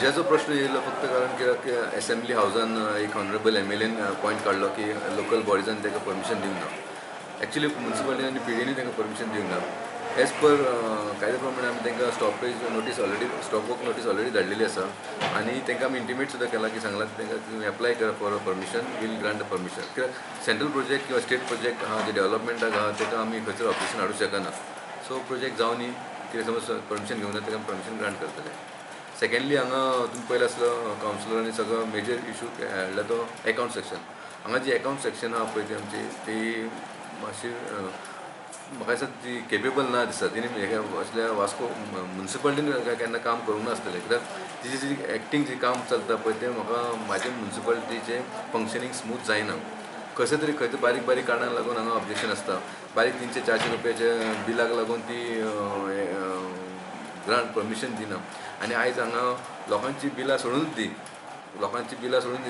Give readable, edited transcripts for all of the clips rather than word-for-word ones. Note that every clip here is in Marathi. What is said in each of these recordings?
विजाचो प्रश्न येयलो फक्त कारण कित्याक असेंब्ली हावजान एक ऑनरेबल MLAन पॉयंट काडलो की लोकल बॉडीजान ताका परमिशन दिवंक ना. एक्चुअली म्युनिसिपालिटी आनी PDनी ताका परमिशन दिवंक ना. एज पर कायदे प्रमाणे आमी तांकां stoppage notice already stop work notice already धाडलेली आसा आनी तांकां आमी इंटिमेट सुद्दां केला की सांगलां तांकां तुम्ही एप्लाय करा for permission will grant the permission. कित्याक सेंट्रल प्रोजेक्ट किंवा स्टेट प्रोजेक्ट आहा जे डेव्हलपमेंटाक आहा ताका आमी खंयसर ऑब्जेक्शन हाडूंक शकना. सो प्रोजेक्ट जावन कितें समज परमिशन घेवंक ना ताका परमिशन ग्रांट करतले. सेकंडली हांगा तुमी पयलो आसलो कावन्सिलरांनी सगळो मेजर इशू हाडला तो अकाउंट सेक्शन. हांगा जी अकाउंट सेक्शन आहा पळय ती आमची ती मातशी म्हाका दिसता ती केपेबल ना दिसता. तिणी असल्या वास्को म्युनिसिपालिटीन केन्ना काम करूंक नासतलें कित्याक तिची जी एक्टींग जी काम चलता पळय तें म्हाका म्हाजे म्युनिसिपालिटीचें फंक्शनींग स्मूथ जायना. कशें तरी खंय बारीक बारीक कारणांक लागून हांगा ऑब्जेक्शन आसता. बारीक 300-400 रुपयाचे बिलाक लागून ती ग्रांट परमिशन दिना. आनी आयज हांगा लोकांची बिलां सोडूनच दी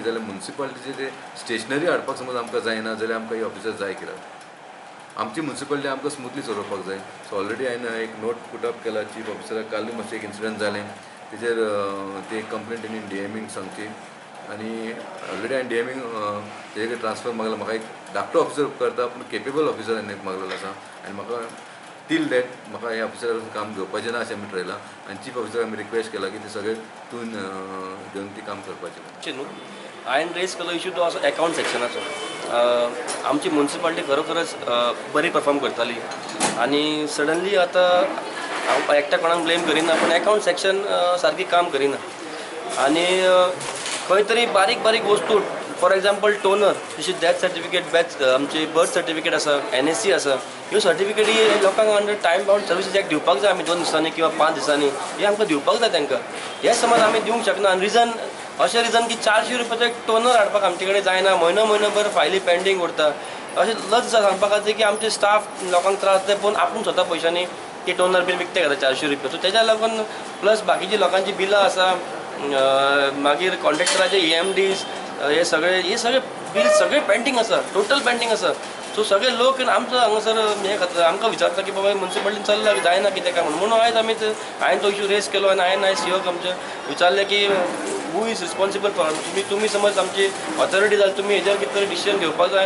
जाल्यार म्युनिसिपालिटीचे ते स्टेशनरी हाडपाक समज आमकां जायना जाल्यार आमकां ही ऑफिसर जाय कित्याक आमची म्युनिसिपालिटी आमकां स्मूथली चलोवपाक जाय. सो ऑलरेडी हांवें एक नोट पुटअप केला चीफ ऑफिसराक. कालूय मातशें एक इन्सिडंट जालें तेजेर ती कंप्लेंट तेणी DMing सांगची आनी ऑलरेडी हांवें DMing तेजे ट्रान्सफर मागला. म्हाका एक धाकटो ऑफिसर करता पूण केपेबल ऑफिसर हांवें एक मागलेलो आसा आनी म्हाका टील दॅट म्हाका ह्या ऑफिसरान काम घेवपाचें ना अशें आमी थारायलां आनी चीफ ऑफिसराक आमी रिक्वेस्ट केला की ते सगळे तूं घेवन ती काम करपाचें. न्हू हांवें रेज केलो इशू तो असो अकाउंट सेक्शनाचो. आमची म्युनिसिपालिटी खरोखरच बरी परफॉर्म करताली आनी सडनली आतां हांव एकट्या कोणाक ब्लेम करिना पूण अकाउंट सेक्शन सारकी काम करिना आनी खंय तरी बारीक बारीक वस्तू फॉर एग्जाम्पल टोनर जशी डेथ सर्टिफिकेट बॅच आमची बर्थ सर्टिफिकेट आसा NSC आसा ह्यो सर्टिफिकेटी लोकांक अंडर टायम बाउंड सर्विसीस एक दिवपाक जाय. आमी 2 दिसांनी किंवा 5 दिसांनी हे आमकां दिवपाक जाय तांकां. हे समज आमी दिवंक शकना आनी रिजन अशें रिजन की 400 रुपयाचो एक टोनर हाडपाक आमचे कडेन जायना. म्हयनोभर फायली पेंडींग उरता. अशें लज सांगपाक खातीर की आमचे स्टाफ लोकांक त्रास जाता पूण आपूण स्वता पयशांनी ती टोनर बीन विकते घेता 400 रुपया. सो तेज्या लागून प्लस बाकीची लोकांची बिलां आसा मागीर कॉन्ट्रॅक्टराचे EMDs हे सगळे बील सगळे पेंडींग आसा. टोटल पेंडींग आसा. सो सगळे लोक आमचो हांगासर हे खातीर आमकां विचारता की बाबा म्युनिसिपालिटीन चल्ला जायना कितें काय म्हणून आयज आमी हांवें तो इशू रेज केलो आनी हांवें आयज COक आमचे विचारलें की हू इज रिस्पॉन्सिबल फॉर तुमी समज आमची ऑथॉरिटी जाल्यार तुमी हेजेर कितें तरी डिसिजन घेवपाक जाय.